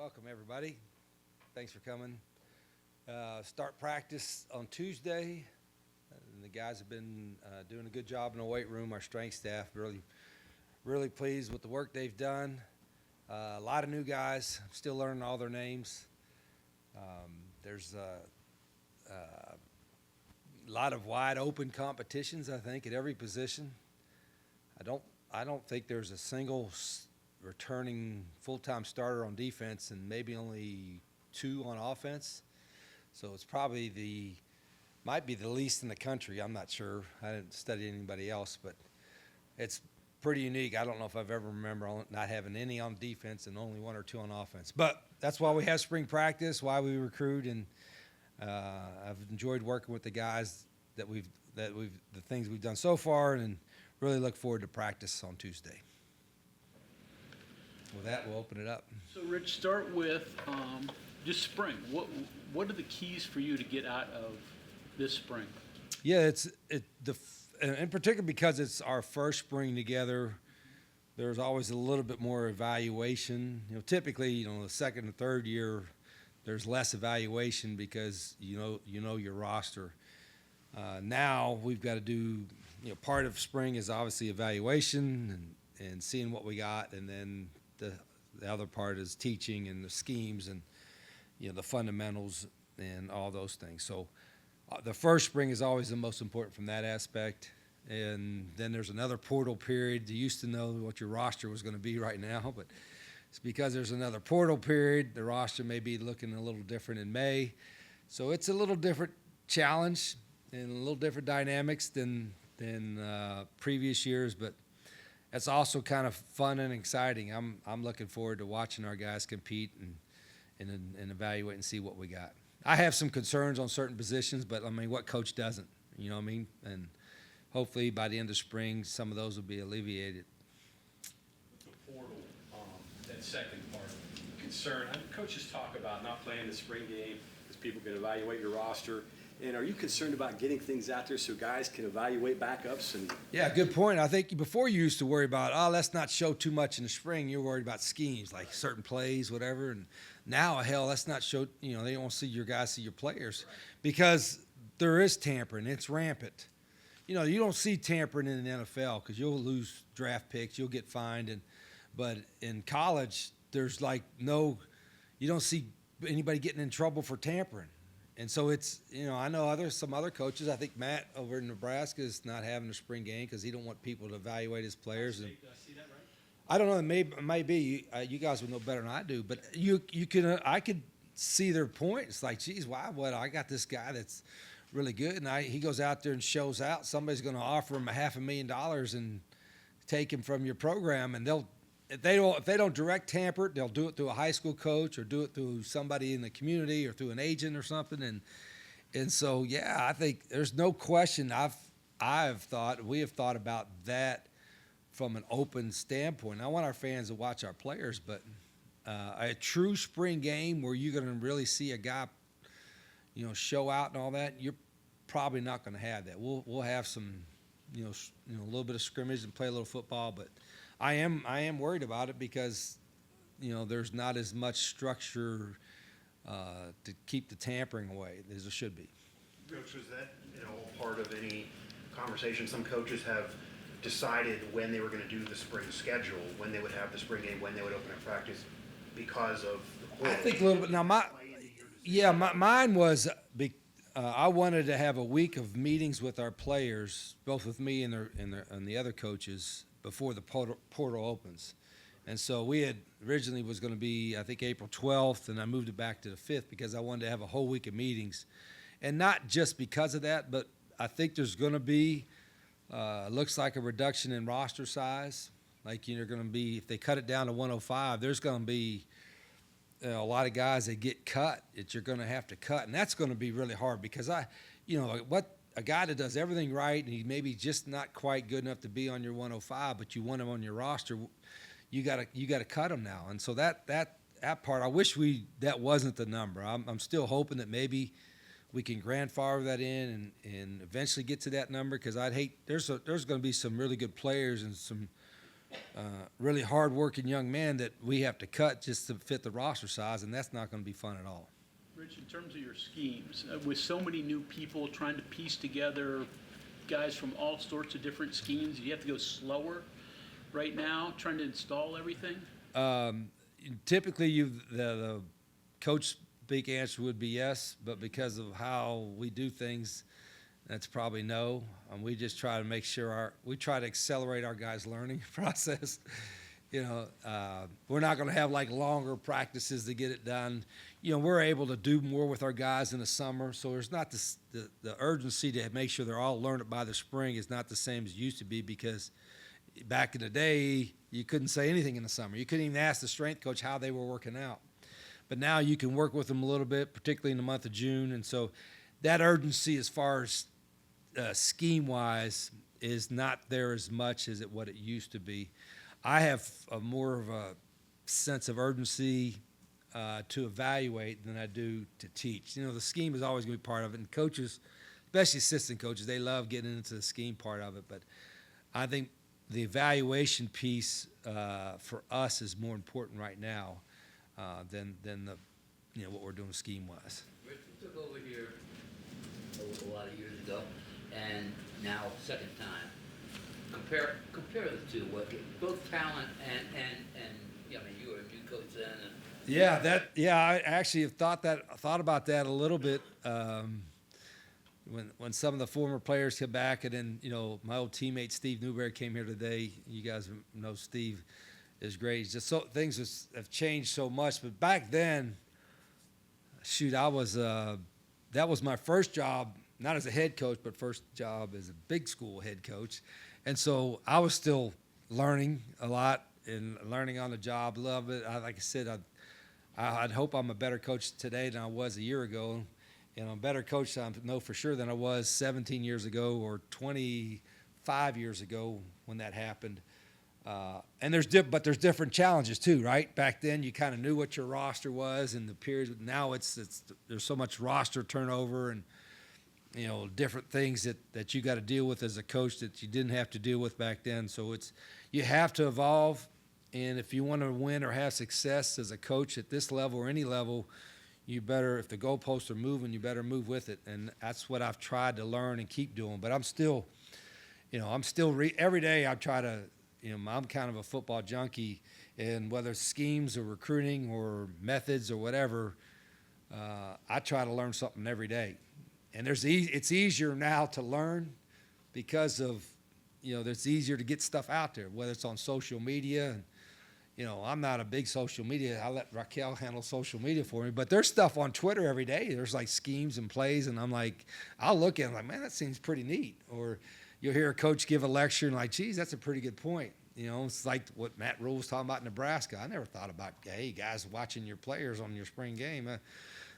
Welcome, everybody. Thanks for coming. Start practice on Tuesday. And the guys have been doing a good job in the weight room. Our strength staff really pleased with the work they've done. A lot of new guys. I'm still learning all their names. There's a lot of wide open competitions, I think, at every position. I don't think there's a single returning full-time starter on defense and maybe only two on offense. So it's probably might be the least in the country. I'm not sure. I didn't study anybody else, but it's pretty unique. I don't know if I've ever remember not having any on defense and only one or two on offense. But that's why we have spring practice, why we recruit, and I've enjoyed working with the guys the things we've done so far, and really look forward to practice on Tuesday. With that, we'll open it up. So, Rich, start with just spring. What are the keys for you to get out of this spring? Yeah, in particular because it's our first spring together. There's always a little bit more evaluation. Typically, the second and third year, there's less evaluation because you know your roster. Now we've got to do. Part of spring is obviously evaluation and seeing what we got, and then the other part is teaching and the schemes and the fundamentals and all those things. So the first spring is always the most important from that aspect. And then there's another portal period. You used to know what your roster was going to be right now, but it's because there's another portal period. The roster may be looking a little different in May. So it's a little different challenge and a little different dynamics than previous years, but it's also kind of fun and exciting. I'm looking forward to watching our guys compete and evaluate and see what we got. I have some concerns on certain positions, but what coach doesn't? And hopefully by the end of spring, some of those will be alleviated. The portal, that second part, concern. Coaches talk about not playing the spring game because people can evaluate your roster. And are you concerned about getting things out there so guys can evaluate backups? Yeah, good point. I think before you used to worry about, let's not show too much in the spring. You're worried about schemes, like certain plays, whatever. And now, hell, let's not show, they don't want to see your guys see your players because there is tampering. It's rampant. You don't see tampering in the NFL because you'll lose draft picks. You'll get fined. But in college, there's you don't see anybody getting in trouble for tampering. And so it's, I know some other coaches. I think Matt over in Nebraska is not having a spring game because he don't want people to evaluate his players. Did I see that right? I don't know. It may be. You guys would know better than I do. But I could see their point. It's like, geez, why? I got this guy that's really good, and he goes out there and shows out. Somebody's going to offer him $500,000 and take him from your program, and if they don't direct tamper it, they'll do it through a high school coach or do it through somebody in the community or through an agent or something. And so, yeah, I think there's no question. We have thought about that from an open standpoint. I want our fans to watch our players, but a true spring game where you're going to really see a guy, show out and all that, you're probably not going to have that. We'll have some, a little bit of scrimmage and play a little football, but I am worried about it because, there's not as much structure to keep the tampering away as there should be. Coach, was that part of any conversation? Some coaches have decided when they were going to do the spring schedule, when they would have the spring game, when they would open up practice, because of the portal. I think a little bit. Now mine was I wanted to have a week of meetings with our players, both with me and the other coaches, before the portal opens. And so we had originally was going to be, I think, April 12th, and I moved it back to the 5th because I wanted to have a whole week of meetings. And not just because of that, but I think there's going to be, looks like a reduction in roster size. Like, going to be, if they cut it down to 105, there's going to be a lot of guys that get cut that you're going to have to cut. And that's going to be really hard because a guy that does everything right and he maybe just not quite good enough to be on your 105, but you want him on your roster, you got to cut him now. And so that part, I wish that wasn't the number. I'm still hoping that maybe we can grandfather that in and eventually get to that number because I'd hate there's going to be some really good players and some really hard-working young men that we have to cut just to fit the roster size, and that's not going to be fun at all. Rich, in terms of your schemes, with so many new people trying to piece together guys from all sorts of different schemes, you have to go slower right now trying to install everything? Typically, the coach speak answer would be yes, but because of how we do things, that's probably no. We just try to make sure we try to accelerate our guys' learning process. We're not going to have like longer practices to get it done. We're able to do more with our guys in the summer, so there's not the urgency to make sure they're all learned it by the spring is not the same as it used to be, because back in the day, you couldn't say anything in the summer. You couldn't even ask the strength coach how they were working out. But now you can work with them a little bit, particularly in the month of June. And so that urgency as far as scheme-wise is not there as much as what it used to be. I have more of a sense of urgency to evaluate than I do to teach. The scheme is always going to be part of it. And coaches, especially assistant coaches, they love getting into the scheme part of it. But I think the evaluation piece for us is more important right now than what we're doing scheme wise. Rich, we took over here a lot of years ago, and now second time. Compare the two. Both talent and I mean, you were a new coach then. I actually have thought about that a little bit. When some of the former players come back, and then my old teammate Steve Newberry came here today. You guys know Steve is great. He's just things have changed so much. But back then, shoot, that was my first job, not as a head coach, but first job as a big school head coach, and so I was still learning a lot and learning on the job. Love it. Like I said, I'd hope I'm a better coach today than I was a year ago. I'm a better coach, I know for sure, than I was 17 years ago or 25 years ago when that happened. And there's different challenges too, right? Back then, you kind of knew what your roster was, and the periods. Now there's so much roster turnover and different things that you got to deal with as a coach that you didn't have to deal with back then. So you have to evolve, and if you want to win or have success as a coach at this level or any level, you better, if the goalposts are moving, you better move with it. And that's what I've tried to learn and keep doing. But I'm still, every day I try to, I'm kind of a football junkie, and whether it's schemes or recruiting or methods or whatever, I try to learn something every day. And it's easier now to learn because of, it's easier to get stuff out there, whether it's on social media. And, I'm not a big social media. I let Raquel handle social media for me. But there's stuff on Twitter every day. There's like schemes and plays, and I'm like, I'll look at it like, man, that seems pretty neat. Or you'll hear a coach give a lecture and like, geez, that's a pretty good point. It's like what Matt Rule was talking about in Nebraska. I never thought about, hey, guys watching your players on your spring game.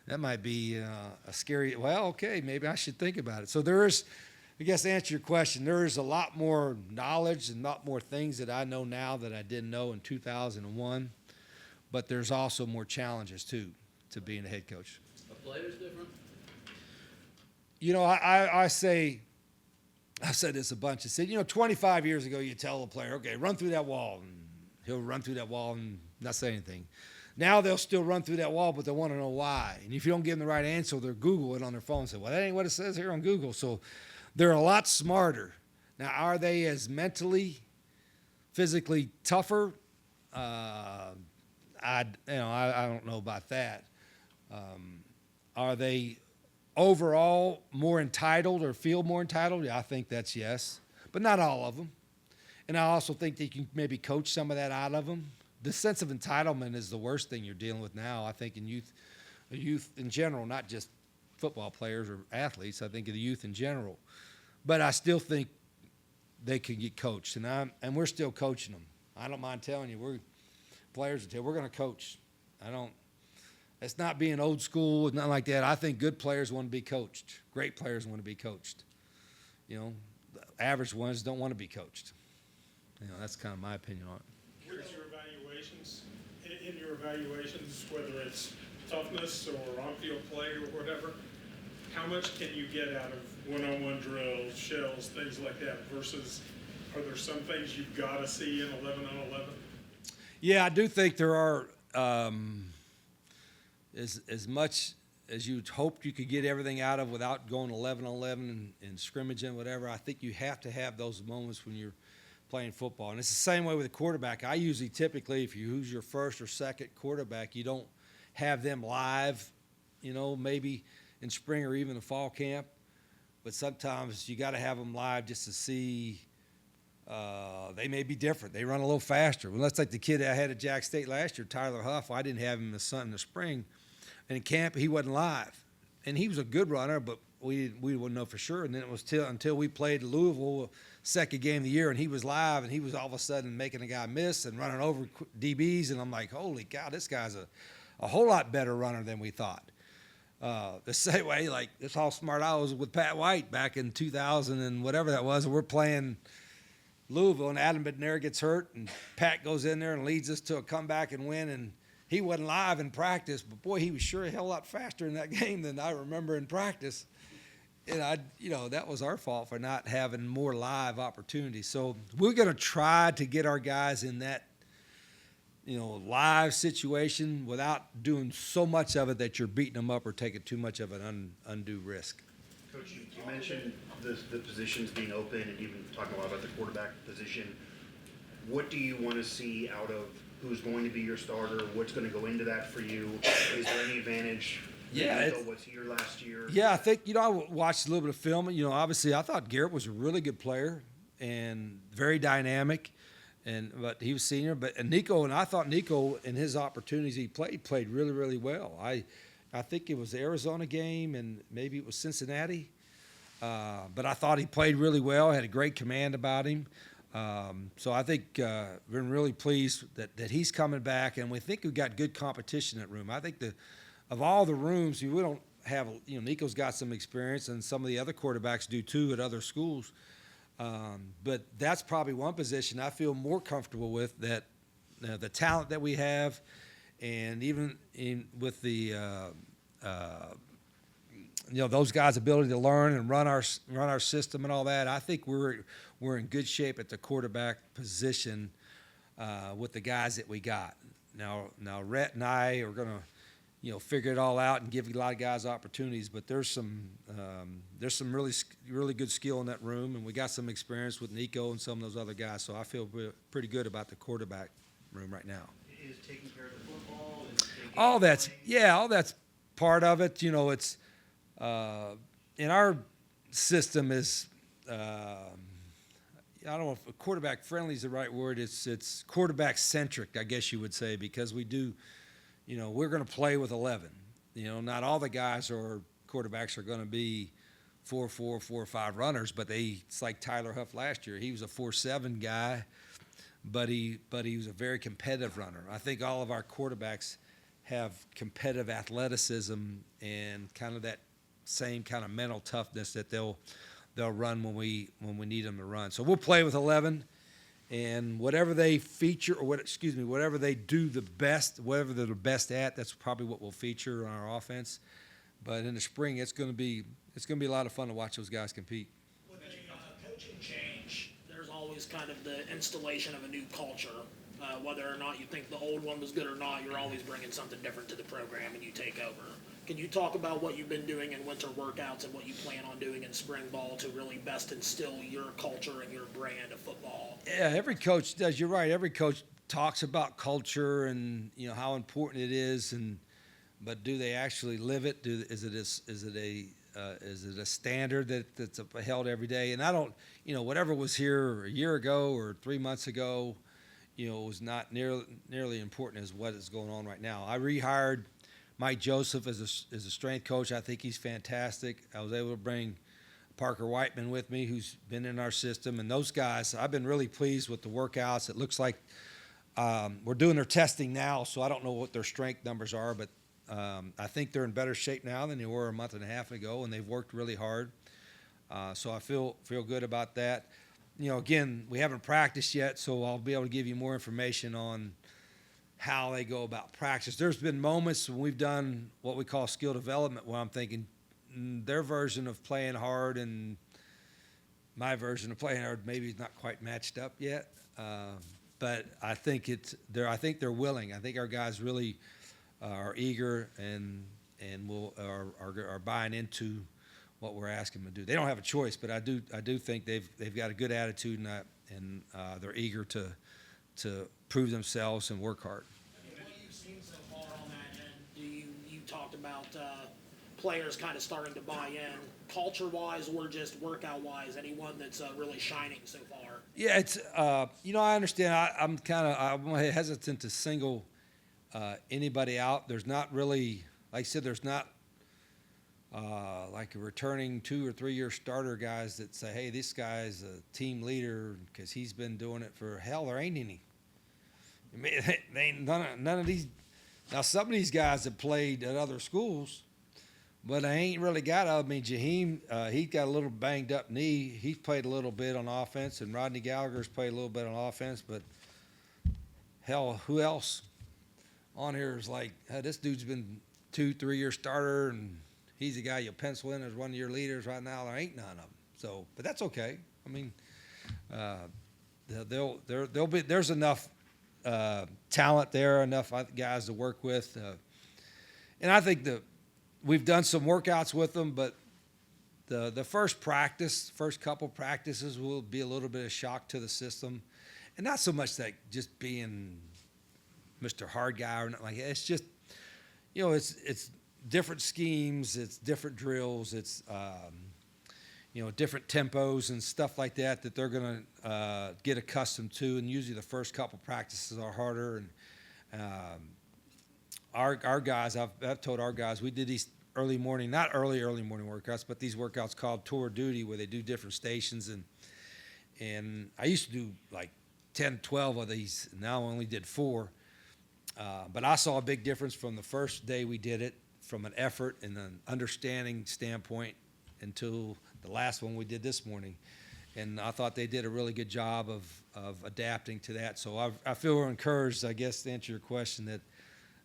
That might be a scary, well, okay, maybe I should think about it. So I guess to answer your question, there is a lot more knowledge and a lot more things that I know now that I didn't know in 2001, but there's also more challenges too to being a head coach. Are players different? I say, I've said this a bunch. I said, 25 years ago, you tell a player, okay, run through that wall, and he'll run through that wall and not say anything. Now they'll still run through that wall, but they want to know why. And if you don't give them the right answer, they'll Google it on their phone and say, well, that ain't what it says here on Google. So they're a lot smarter. Now, are they as mentally, physically tougher? I don't know about that. Are they overall more entitled or feel more entitled? Yeah, I think that's yes, but not all of them. And I also think that you can maybe coach some of that out of them. The sense of entitlement is the worst thing you're dealing with now, I think, in youth in general, not just football players or athletes. I think of the youth in general. But I still think they can get coached, and we're still coaching them. I don't mind telling you, we're going to coach. It's not being old school, it's not like that. I think good players want to be coached. Great players want to be coached. The average ones don't want to be coached. That's kind of my opinion on it. Where's your evaluations? In your evaluations, whether it's toughness or on-field play or whatever, how much can you get out of one-on-one drills, shells, things like that, versus Are there some things you've got to see in 11 on 11? Yeah, I do think there are, as much as you'd hoped you could get everything out of without going 11 on 11 and scrimmaging, whatever. I think you have to have those moments when you're playing football. And it's the same way with a quarterback. I usually typically, if you use your first or second quarterback, you don't have them live, maybe in spring or even the fall camp. But sometimes you got to have them live just to see. They may be different. They run a little faster. Well, that's like the kid I had at Jack State last year, Tyler Huff. I didn't have him in the spring. And in camp, he wasn't live. And he was a good runner, but we wouldn't know for sure. And then it was until we played Louisville, second game of the year, and he was live, and he was all of a sudden making a guy miss and running over DBs. And I'm like, holy cow, this guy's a whole lot better runner than we thought. The same way, like, that's how smart I was with Pat White back in 2000 and whatever that was. And we're playing Louisville, and Adam Bednair gets hurt, and Pat goes in there and leads us to a comeback and win. And he wasn't live in practice, but boy, he was sure a hell lot faster in that game than I remember in practice. And that was our fault for not having more live opportunities. So we're going to try to get our guys in that, live situation without doing so much of it that you're beating them up or taking too much of an undue risk. Coach, you mentioned the positions being open and even talking a lot about the quarterback position. What do you want to see out of who's going to be your starter? What's going to go into that for you? Is there any advantage? Yeah, What's here last year? Yeah, I think, I watched a little bit of film. Obviously I thought Garrett was a really good player and very dynamic, but he was senior. And Nico, and I thought Nico in his opportunities he played really, really well. I think it was the Arizona game and maybe it was Cincinnati. But I thought he played really well, had a great command about him. So I think we're really pleased that he's coming back, and we think we've got good competition in that room. I think of all the rooms, we don't have, Nico's got some experience, and some of the other quarterbacks do too at other schools. But that's probably one position I feel more comfortable with, that the talent that we have, and even with the those guys' ability to learn and run our system and all that. I think we're in good shape at the quarterback position with the guys that we got. Now Rhett and I are going to figure it all out and give a lot of guys opportunities. But there's some really good skill in that room, and we got some experience with Nico and some of those other guys. So I feel pretty good about the quarterback room right now. Is taking care of the football? All that's part of it. It's in our system is I don't know if quarterback friendly is the right word. It's quarterback centric, I guess you would say, because we do. We're going to play with 11. Not all the guys or quarterbacks are going to be 4-4, 4-5 runners, but it's like Tyler Huff last year. He was a 4-7 guy, but he was a very competitive runner. I think all of our quarterbacks have competitive athleticism and kind of that same kind of mental toughness that they'll run when we need them to run. So we'll play with 11. And whatever they feature, whatever they do the best, whatever they're the best at, that's probably what we'll feature on our offense. But in the spring, it's going to be a lot of fun to watch those guys compete. With a coaching change, there's always kind of the installation of a new culture. Whether or not you think the old one was good or not, you're always bringing something different to the program and you take over. Can you talk about what you've been doing in winter workouts and what you plan on doing in spring ball to really best instill your culture and your brand of football? Yeah, every coach does. You're right. Every coach talks about culture and how important it is, but do they actually live it? Is it a standard that's held every day? And I don't, whatever was here a year ago or 3 months ago, was not nearly important as what is going on right now. I rehired Mike Joseph as a strength coach. I think he's fantastic. I was able to bring Parker Whiteman with me, who's been in our system. And those guys, I've been really pleased with the workouts. It looks like we're doing their testing now, so I don't know what their strength numbers are, but I think they're in better shape now than they were a month and a half ago, and they've worked really hard. So I feel good about that. Again, we haven't practiced yet, so I'll be able to give you more information on how they go about practice. There's been moments when we've done what we call skill development where I'm thinking their version of playing hard and my version of playing hard maybe is not quite matched up yet. But I think I think they're willing. I think our guys really are eager and are buying into what we're asking them to do. They don't have a choice, but I do think they've got a good attitude and they're eager to prove themselves and work hard. What you've seen so far on that end, you talked about players kind of starting to buy in, culture-wise or just workout-wise? Anyone that's really shining so far? Yeah, it's I understand. I'm hesitant to single anybody out. There's not really, like I said, there's not like a returning 2 or 3 year starter guys that say, hey, this guy's a team leader because he's been doing it for hell. There ain't any. I mean, they ain't none of these. Now, some of these guys have played at other schools, but I ain't really got. I mean, Jaheim, he's got a little banged up knee. He's played a little bit on offense, and Rodney Gallagher's played a little bit on offense. But hell, who else on here is like, hey, this dude's been 2, 3 year starter, and he's the guy you pencil in as one of your leaders right now. There ain't none of them. So, but that's okay. I mean, there's enough talent there, enough guys to work with, and I think we've done some workouts with them. But the first couple practices will be a little bit of shock to the system, and not so much that just being Mr. Hard Guy or nothing like that. It's just it's different schemes, it's different drills, it's different tempos and stuff like that they're going to get accustomed to. And usually the first couple practices are harder. And our guys, I've told our guys, we did these not early morning workouts, but these workouts called tour duty, where they do different stations. And I used to do like 10, 12 of these. Now I only did 4. But I saw a big difference from the first day we did it, from an effort and an understanding standpoint, until the last one we did this morning. And I thought they did a really good job of adapting to that. So I feel encouraged, I guess, to answer your question,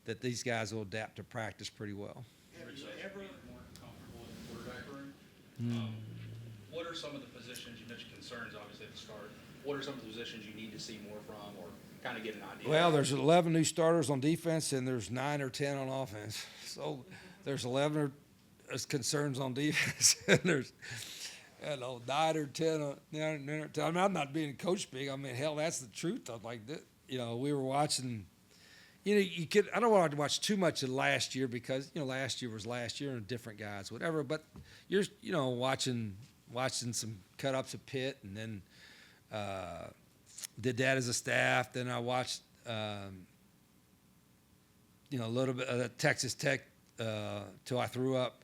that these guys will adapt to practice pretty well. Have you ever more comfortable in the quarterback room? What are some of the positions, you mentioned concerns obviously at the start, what are some of the positions you need to see more from, or kind of get an idea? Well, there's 11 new starters on defense, and there's 9 or 10 on offense. So there's 11 concerns on defense, and there's 9 or 10 on. I mean, I'm not being coach speak. I mean, hell, that's the truth. I'm like that. We were watching. I don't want to watch too much of last year because last year was last year and different guys, whatever. But you're watching some cut ups of Pitt, and then did that as a staff. Then I watched a little bit of Texas Tech till I threw up.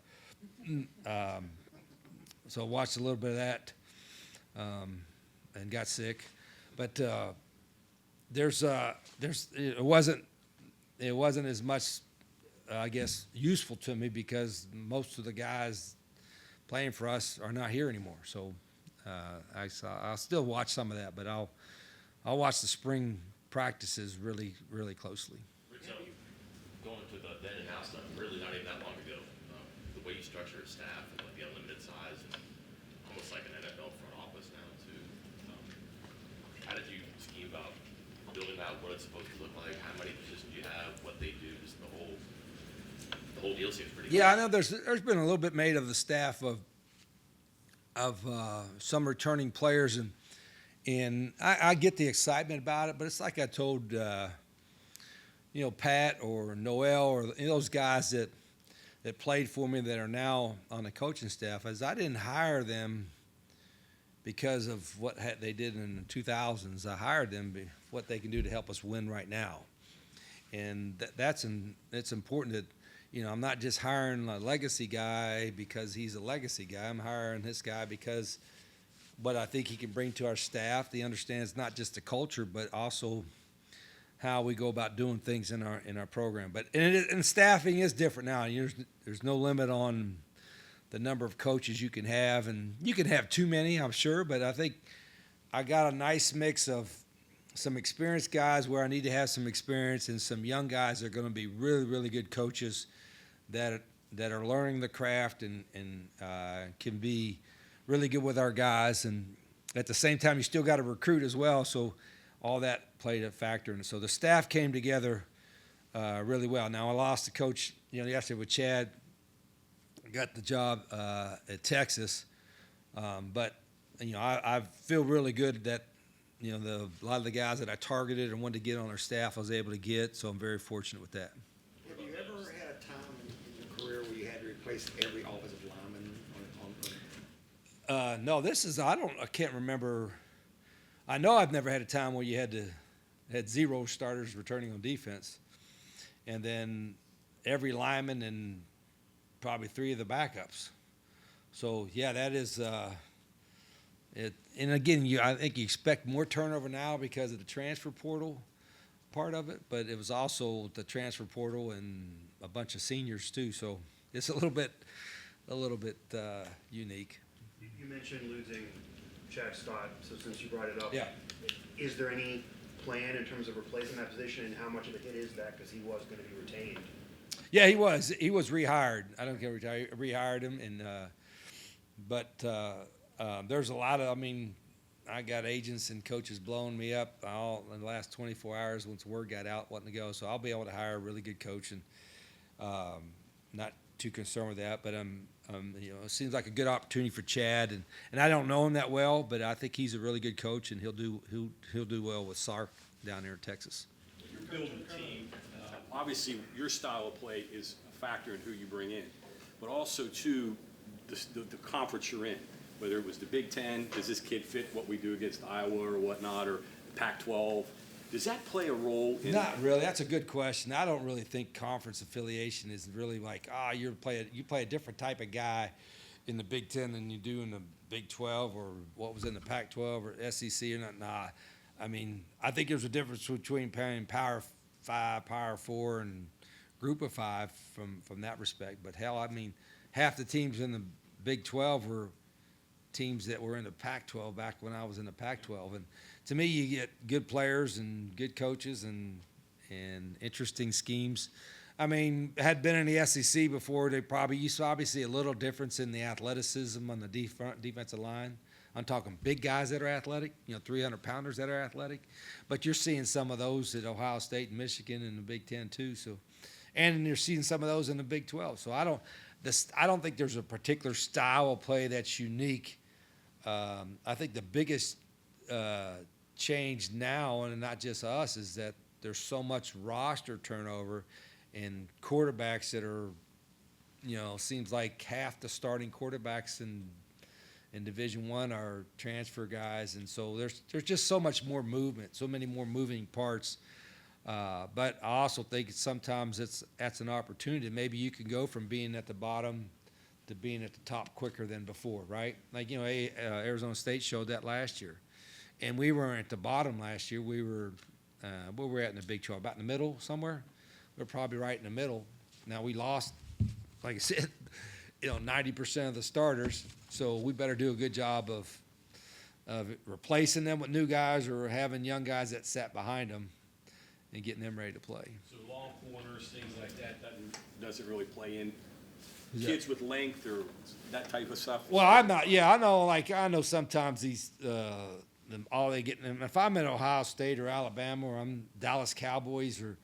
So I watched a little bit of that and got sick. But it wasn't as much, I guess, useful to me because most of the guys playing for us are not here anymore. So I'll still watch some of that, but I'll watch the spring practices really, really closely. So, going to the then and now stuff, really not even that long ago, the way you structure a staff and like the unlimited size, and almost like an NFL front office now too. How did you scheme about building out what it's supposed to look like, how many positions you have, what they do, just the whole deal seems pretty good. Yeah, I know there's been a little bit made of the staff of some returning players, and I get the excitement about it, but it's like I told Pat or Noel or those guys that played for me that are now on the coaching staff, as I didn't hire them because of what they did in the 2000s. I hired them for what they can do to help us win right now, and it's important that I'm not just hiring a legacy guy because he's a legacy guy. I'm hiring this guy because what I think he can bring to our staff. He understands not just the culture, but also how we go about doing things in our program. But and staffing is different now. There's no limit on the number of coaches you can have, and you can have too many, I'm sure. But I think I got a nice mix of some experienced guys where I need to have some experience, and some young guys that are going to be really, really good coaches that are learning the craft and can be really good with our guys, and at the same time, you still got to recruit as well. So all that played a factor, and so the staff came together really well. Now I lost the coach, yesterday with Chad. Got the job at Texas, but I feel really good that a lot of the guys that I targeted and wanted to get on our staff I was able to get. So I'm very fortunate with that. Have you ever had a time in your career where you had to replace every offensive lineman on No, this is I can't remember. I know I've never had a time where you had 0 starters returning on defense, and then every lineman and probably 3 of the backups. So yeah, that is it. And again, I think you expect more turnover now because of the transfer portal part of it, but it was also the transfer portal and a bunch of seniors too. So it's a little bit unique. You mentioned losing Chad Stott, so since you brought it up. Yeah. Is there any plan in terms of replacing that position, and how much of a hit is that, because he was going to be retained? Yeah, he was rehired. I don't care, rehired him, and but there's a lot of. I mean, I got agents and coaches blowing me up all in the last 24 hours once word got out wanting to go. So I'll be able to hire a really good coach, and not too concerned with that. But it seems like a good opportunity for Chad, and I don't know him that well, but I think he's a really good coach, and he'll do well with Sark down there in Texas. You're building a team. Obviously, your style of play is a factor in who you bring in, but also, too, the conference you're in, whether it was the Big Ten, does this kid fit what we do against Iowa or whatnot, or Pac-12? Does that play a role in? Not really. That's a good question. I don't really think conference affiliation is really like, you play a different type of guy in the Big Ten than you do in the Big 12 or what was in the Pac-12 or SEC or not. Nah. I mean, I think there's a difference between playing Power 5, Power 4, and Group of 5 from that respect. But hell, I mean, half the teams in the Big 12 were teams that were in the Pac-12 back when I was in the Pac-12. And to me, you get good players and good coaches and interesting schemes. I mean, had been in the SEC before, you saw obviously a little difference in the athleticism on the defensive line. I'm talking big guys that are athletic, 300-pounders that are athletic. But you're seeing some of those at Ohio State and Michigan and the Big Ten too. So, and you're seeing some of those in the Big 12. So I don't think there's a particular style of play that's unique. I think the biggest change now, and not just us, is that there's so much roster turnover and quarterbacks that are, seems like half the starting quarterbacks in Division I are transfer guys, and so there's just so much more movement, so many more moving parts. But I also think sometimes that's an opportunity. Maybe you can go from being at the bottom to being at the top quicker than before, right? Like, Arizona State showed that last year. And we weren't at the bottom last year. We were, where were we at in the Big 12? About in the middle somewhere? We're probably right in the middle. Now, we lost, like I said, 90% of the starters. So we better do a good job of replacing them with new guys or having young guys that sat behind them and getting them ready to play. So long corners, things like that doesn't really play in. Kids with length or that type of stuff? Well, I'm not. Yeah, I know sometimes these all they get. If I'm at Ohio State or Alabama or I'm Dallas Cowboys or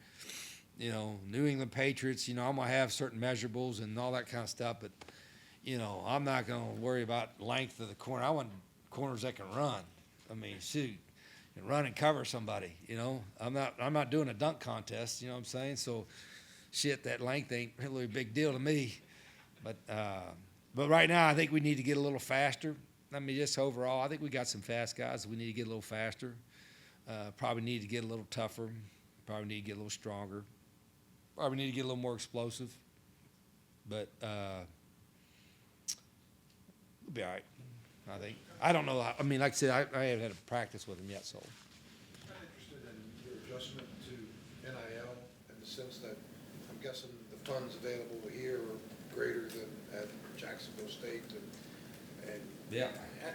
New England Patriots, I'm gonna have certain measurables and all that kind of stuff. But I'm not gonna worry about length of the corner. I want corners that can run. I mean, shoot, and run and cover somebody. I'm not doing a dunk contest. You know what I'm saying? So, shit, that length ain't really a big deal to me. But right now, I think we need to get a little faster. I mean, just overall, I think we got some fast guys. We need to get a little faster. Probably need to get a little tougher. Probably need to get a little stronger. Probably need to get a little more explosive. But we'll be all right, I think. I don't know. I mean, like I said, I haven't had a practice with him yet, so. I'm interested in your adjustment to NIL in the sense that I'm guessing the funds available here are greater than at Jacksonville State and Yeah.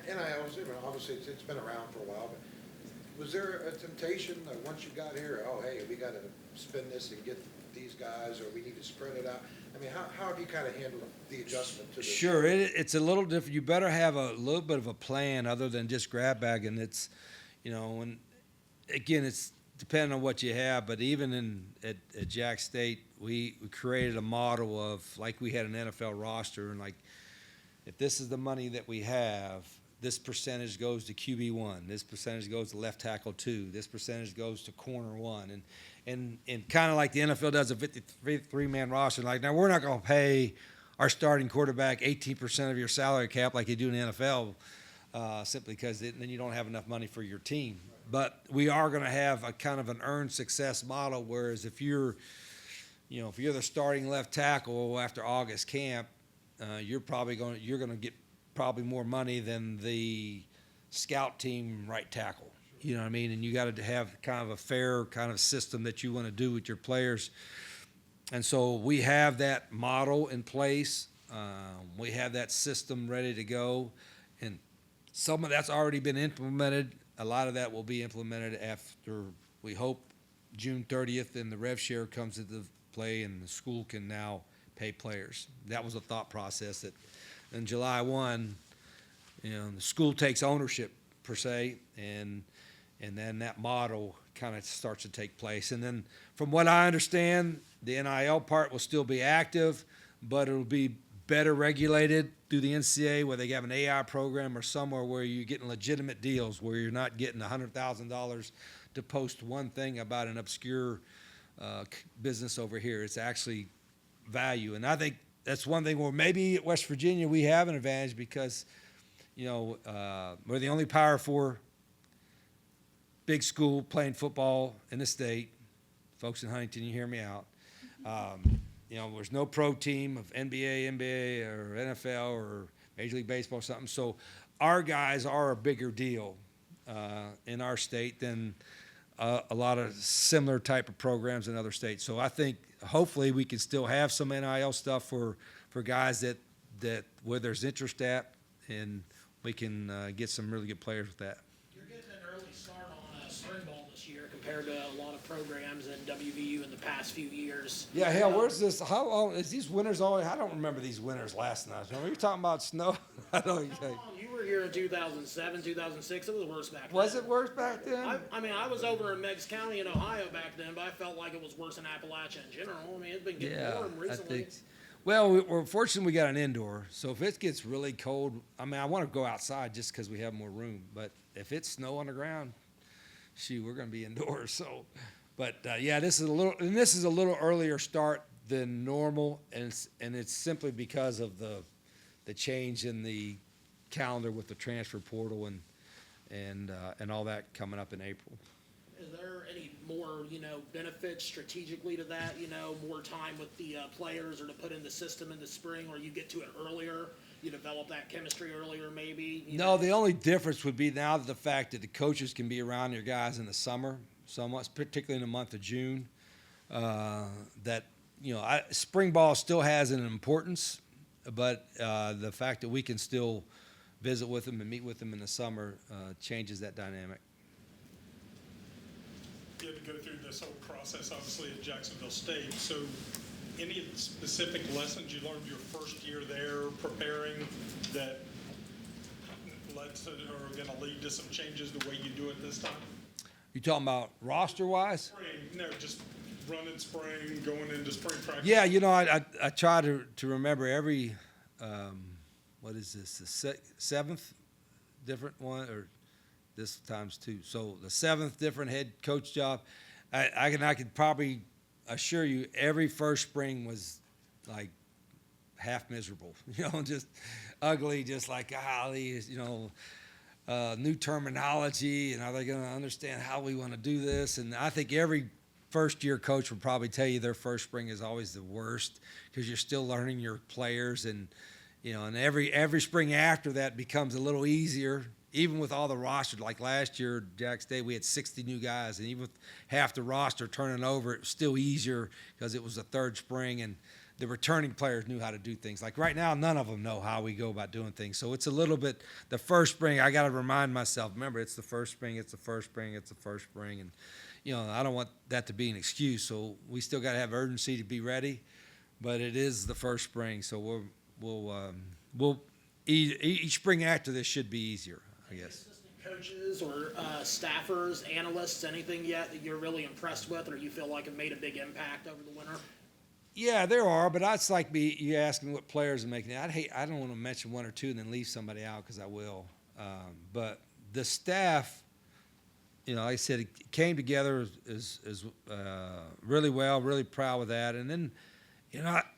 NIL, obviously it's been around for a while, but was there a temptation that once you got here, oh, hey, we got to spend this and get these these guys, or we need to spread it out? I mean, how do you kind of handle the adjustment to this? Sure, it's a little different. You better have a little bit of a plan other than just grab bagging. It's, and again, it's depending on what you have, but even at Jack State, we created a model of, like, we had an NFL roster, and like, if this is the money that we have, this percentage goes to QB1, this percentage goes to left tackle 2, this percentage goes to corner 1, and kind of like the NFL does a 53-man roster. Like, now we're not going to pay our starting quarterback 18% of your salary cap like you do in the NFL, simply because then you don't have enough money for your team. But we are going to have a kind of an earned success model, whereas if you're the starting left tackle after August camp, you're going to get probably more money than the scout team right tackle. You know what I mean? And you got to have kind of a fair kind of system that you want to do with your players. And so we have that model in place. We have that system ready to go. And some of that's already been implemented. A lot of that will be implemented after, we hope, June 30th, and the rev share comes into play and the school can now pay players. That was a thought process that in July 1, the school takes ownership per se, and then that model kind of starts to take place. And then from what I understand, the NIL part will still be active, but it'll be better regulated through the NCAA, where they have an AI program or somewhere where you're getting legitimate deals, where you're not getting $100,000 to post one thing about an obscure business over here. It's actually value. And I think that's one thing where maybe at West Virginia we have an advantage, because, we're the only Power 4 big school playing football in the state. Folks in Huntington, you hear me out. There's no pro team of NBA, or NFL, or Major League Baseball or something. So our guys are a bigger deal in our state than a lot of similar type of programs in other states. So I think hopefully we can still have some NIL stuff for guys that where there's interest at, and we can get some really good players with that. You're getting an early start on spring ball this year compared to a lot of programs in WVU in the past few years. Yeah, hell, where's this? How long is these winters always? I don't remember these winters lasting. Remember you talking about snow? I don't. How long? You were here in 2007, 2006. It was worse back then. Was it worse back then? I was over in Meigs County in Ohio back then, but I felt like it was worse in Appalachia in general. I mean, it's been getting warm recently. Well, we're fortunate we got an indoor, so if it gets really cold, I want to go outside just because we have more room. But if it's snow on the ground, we're going to be indoors. So, but this is a little earlier start than normal, and it's simply because of the change in the calendar with the transfer portal and all that coming up in April. Is there any more, benefits strategically to that, more time with the players, or to put in the system in the spring, or you get to it earlier, you develop that chemistry earlier maybe? No, the only difference would be now the fact that the coaches can be around your guys in the summer, somewhat, particularly in the month of June, spring ball still has an importance, but the fact that we can still visit with them and meet with them in the summer changes that dynamic. You had to go through this whole process, obviously, at Jacksonville State. So any specific lessons you learned your first year there preparing that are going to lead to some changes the way you do it this time? You talking about roster-wise? Spring, no, just running spring, going into spring practice. Yeah, I try to remember every, what is this, the seventh different one, or this times two. So the seventh different head coach job. I could probably assure you every first spring was like half miserable, just ugly, just like, golly, new terminology, and are they going to understand how we want to do this? And I think every first-year coach would probably tell you their first spring is always the worst, because you're still learning your players, and and every spring after that becomes a little easier. Even with all the roster, like last year, Jack State, we had 60 new guys, and even with half the roster turning over, it was still easier because it was the third spring, and the returning players knew how to do things. Like right now, none of them know how we go about doing things. So it's a little bit, the first spring, I got to remind myself, remember, it's the first spring, and, I don't want that to be an excuse. So we still got to have urgency to be ready, but it is the first spring, so each spring after this should be easier, I guess. Coaches or staffers, analysts, anything yet that you're really impressed with, or you feel like have made a big impact over the winter? Yeah, there are, but it's like you asking what players are making. I don't want to mention one or two and then leave somebody out because I will. But the staff, like I said, it came together is really well. Really proud with that. And then,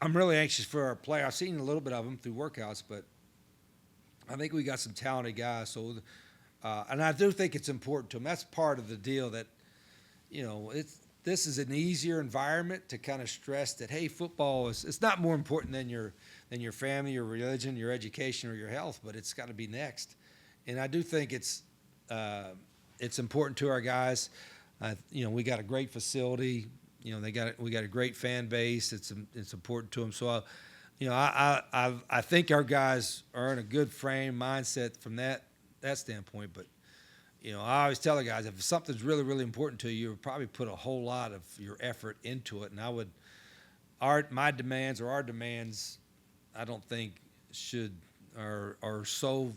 I'm really anxious for our players. I've seen a little bit of them through workouts, but I think we got some talented guys. So, and I do think it's important to them. That's part of the deal that, this is an easier environment to kind of stress that, hey, football it's not more important than your family, your religion, your education, or your health, but it's got to be next. And I do think it's important to our guys. We got a great facility. We got a great fan base. It's important to them. So, I think our guys are in a good frame mindset from that standpoint. But I always tell the guys, if something's really, really important to you, you would probably put a whole lot of your effort into it. And my demands or our demands, I don't think are so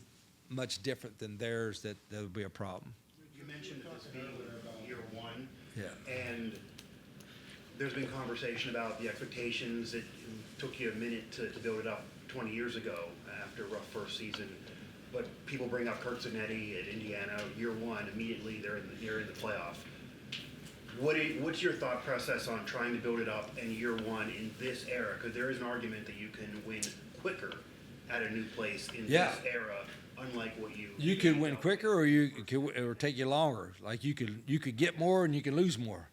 much different than theirs that would be a problem. You mentioned this being year one. Yeah. And there's been conversation about the expectations. It took you a minute to build it up 20 years ago after a rough first season. But people bring up Kurt Zanetti at Indiana, year one, immediately they're in the playoff. What's your thought process on trying to build it up in year one in this era? Because there is an argument that you can win quicker at a new place in this era, unlike what you could win quicker, or or take you longer. Like you could get more and you can lose more.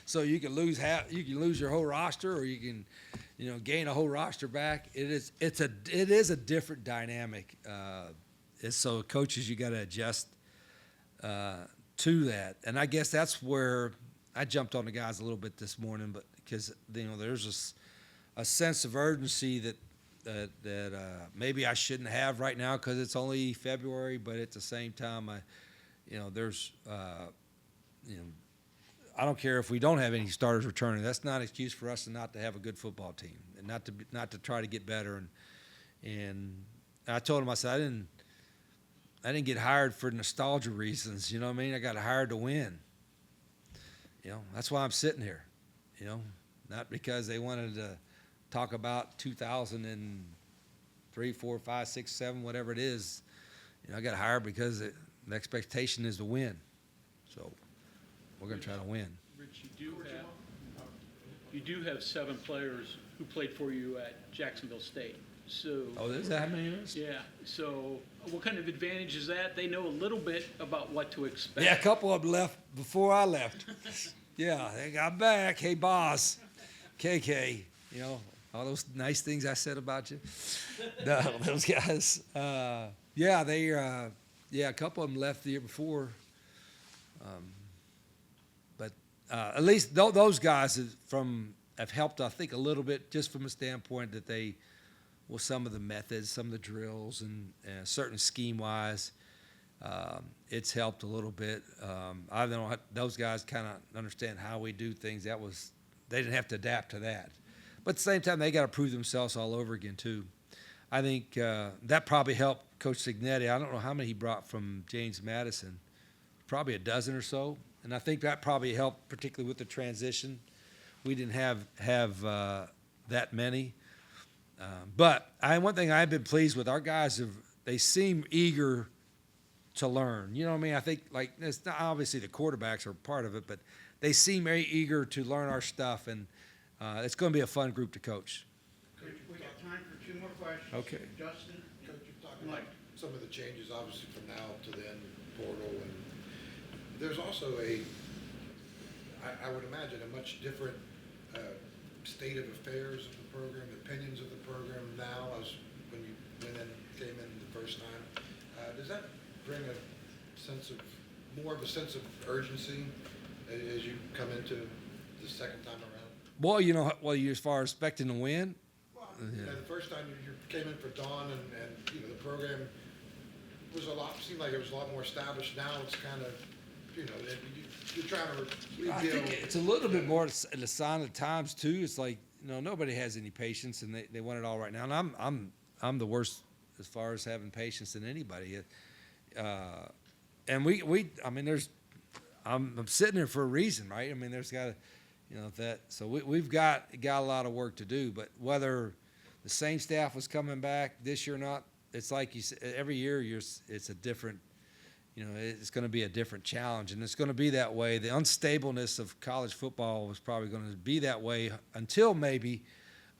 So you can lose your whole roster, or you can, gain a whole roster back. It is a different dynamic. So coaches, you got to adjust to that, and I guess that's where I jumped on the guys a little bit this morning, but because there's a sense of urgency that maybe I shouldn't have right now because it's only February, but at the same time, there's I don't care if we don't have any starters returning. That's not an excuse for us not to have a good football team and not to try to get better. And I told him, I said, I didn't get hired for nostalgia reasons. You know what I mean? I got hired to win. That's why I'm sitting here. Not because they wanted to talk about 2003, 4, 5, 6, 7, whatever it is. I got hired because the expectation is to win. So we're going to try to win. Rich, you do have 7 players who played for you at Jacksonville State. So. Oh, is that how many of us? Yeah. So what kind of advantage is that? They know a little bit about what to expect. Yeah, a couple of them left before I left. Yeah, they got back. Hey, boss, KK, all those nice things I said about you. No, those guys. A couple of them left the year before. But at least those guys have helped, I think, a little bit, just from a standpoint that some of the methods, some of the drills, and certain scheme-wise, it's helped a little bit. I don't know, those guys kind of understand how we do things. They didn't have to adapt to that. But at the same time, they got to prove themselves all over again, too. I think that probably helped Coach Signetti. I don't know how many he brought from James Madison, probably a dozen or so. And I think that probably helped, particularly with the transition. We didn't have that many. But one thing I've been pleased with, our guys they seem eager to learn. You know what I mean? I think, it's not, obviously the quarterbacks are part of it, but they seem very eager to learn our stuff, and it's going to be a fun group to coach. Coach, we got time for 2 more questions. Okay. Justin? Coach, you're talking about some of the changes, obviously, from now to then, portal, and there's also I would imagine, a much different state of affairs of the program, opinions of the program now as when you came in the first time. Does that bring more of a sense of urgency as you come into the second time around? Well, you as far as expecting to win? Well, the first time you came in for Dawn and the program seemed like it was a lot more established. Now it's kind of you know, that you're trying to I rebuild. think it's a little bit more a sign of times too. It's like, nobody has any patience and they want it all right now. And I'm the worst as far as having patience than anybody. And I mean, I'm sitting there for a reason, right? I mean, there's got to, so we've got a lot of work to do, but whether the same staff was coming back this year or not, it's like you said, every year it's a different, it's going to be a different challenge, and it's going to be that way. The unstableness of college football was probably going to be that way until maybe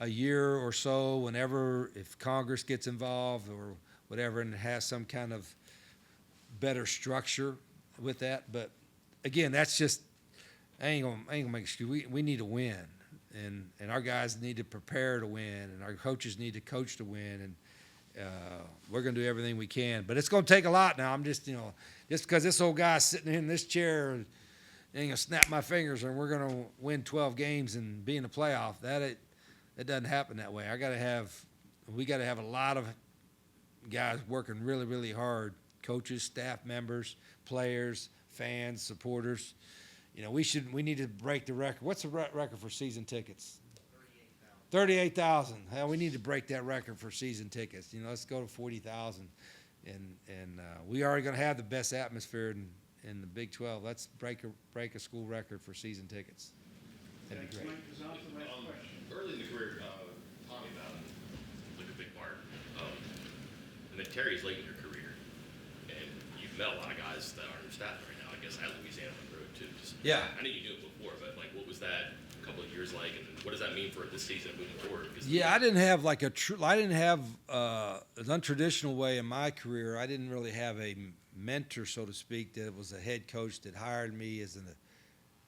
a year or so, whenever, if Congress gets involved or whatever, and has some kind of better structure with that. But again, that's just, I ain't gonna make excuse. We need to win, and our guys need to prepare to win, and our coaches need to coach to win, and we're going to do everything we can, but it's going to take a lot now. I'm just, just because this old guy's sitting in this chair and ain't going to snap my fingers and we're going to win 12 games and be in the playoff. That doesn't happen that way. We got to have a lot of guys working really, really hard. Coaches, staff members, players, fans, supporters. We need to break the record. What's the record for season tickets? 38,000. Hell, we need to break that record for season tickets. Let's go to 40,000, and we are going to have the best atmosphere in the Big 12. Let's break a school record for season tickets. That'd be great. Early in the career, Tommy Bowden took a big part. And then Terry's late in your career, and you've met a lot of guys that are on your staff right now. I guess at Louisiana Monroe too. Yeah. I know you knew it before, but what was that a couple of years like, and what does that mean for this season moving forward? Yeah, I didn't have I didn't have an untraditional way in my career. I didn't really have a mentor, so to speak, that was a head coach that hired me as an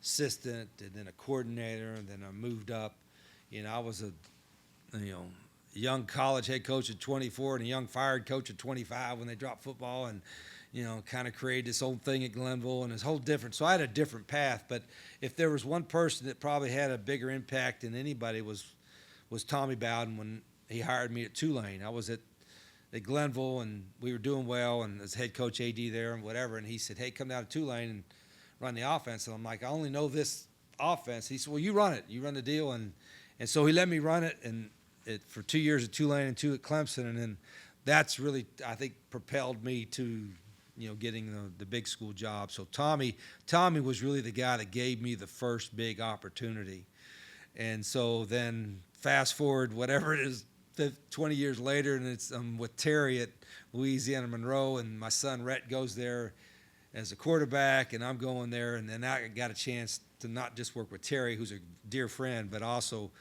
assistant and then a coordinator, and then I moved up. I was a young college head coach at 24 and a young fired coach at 25 when they dropped football, and kind of created this old thing at Glenville, and it's whole different. So I had a different path. But if there was one person that probably had a bigger impact than anybody was Tommy Bowden when he hired me at Tulane. I was at Glenville, and we were doing well, and as head coach AD there and whatever, and he said, "Hey, come down to Tulane and run the offense." And I'm like, "I only know this offense." He said, "Well, you run it. You run the deal." And so he let me run it, and for 2 years at Tulane and 2 at Clemson, and then that's really, I think, propelled me to getting the big school job. So Tommy was really the guy that gave me the first big opportunity. And so then fast forward, whatever it is, 20 years later, and it's with Terry at Louisiana Monroe, and my son Rhett goes there as a quarterback, and I'm going there, and then I got a chance to not just work with Terry, who's a dear friend, but also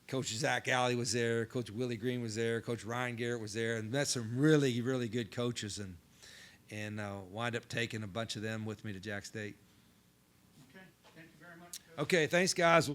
Coach Zach Alley was there, Coach Willie Green was there, Coach Ryan Garrett was there, and met some really, really good coaches, and wind up taking a bunch of them with me to Jack State. Okay, thank you very much, Coach. Okay, thanks, guys.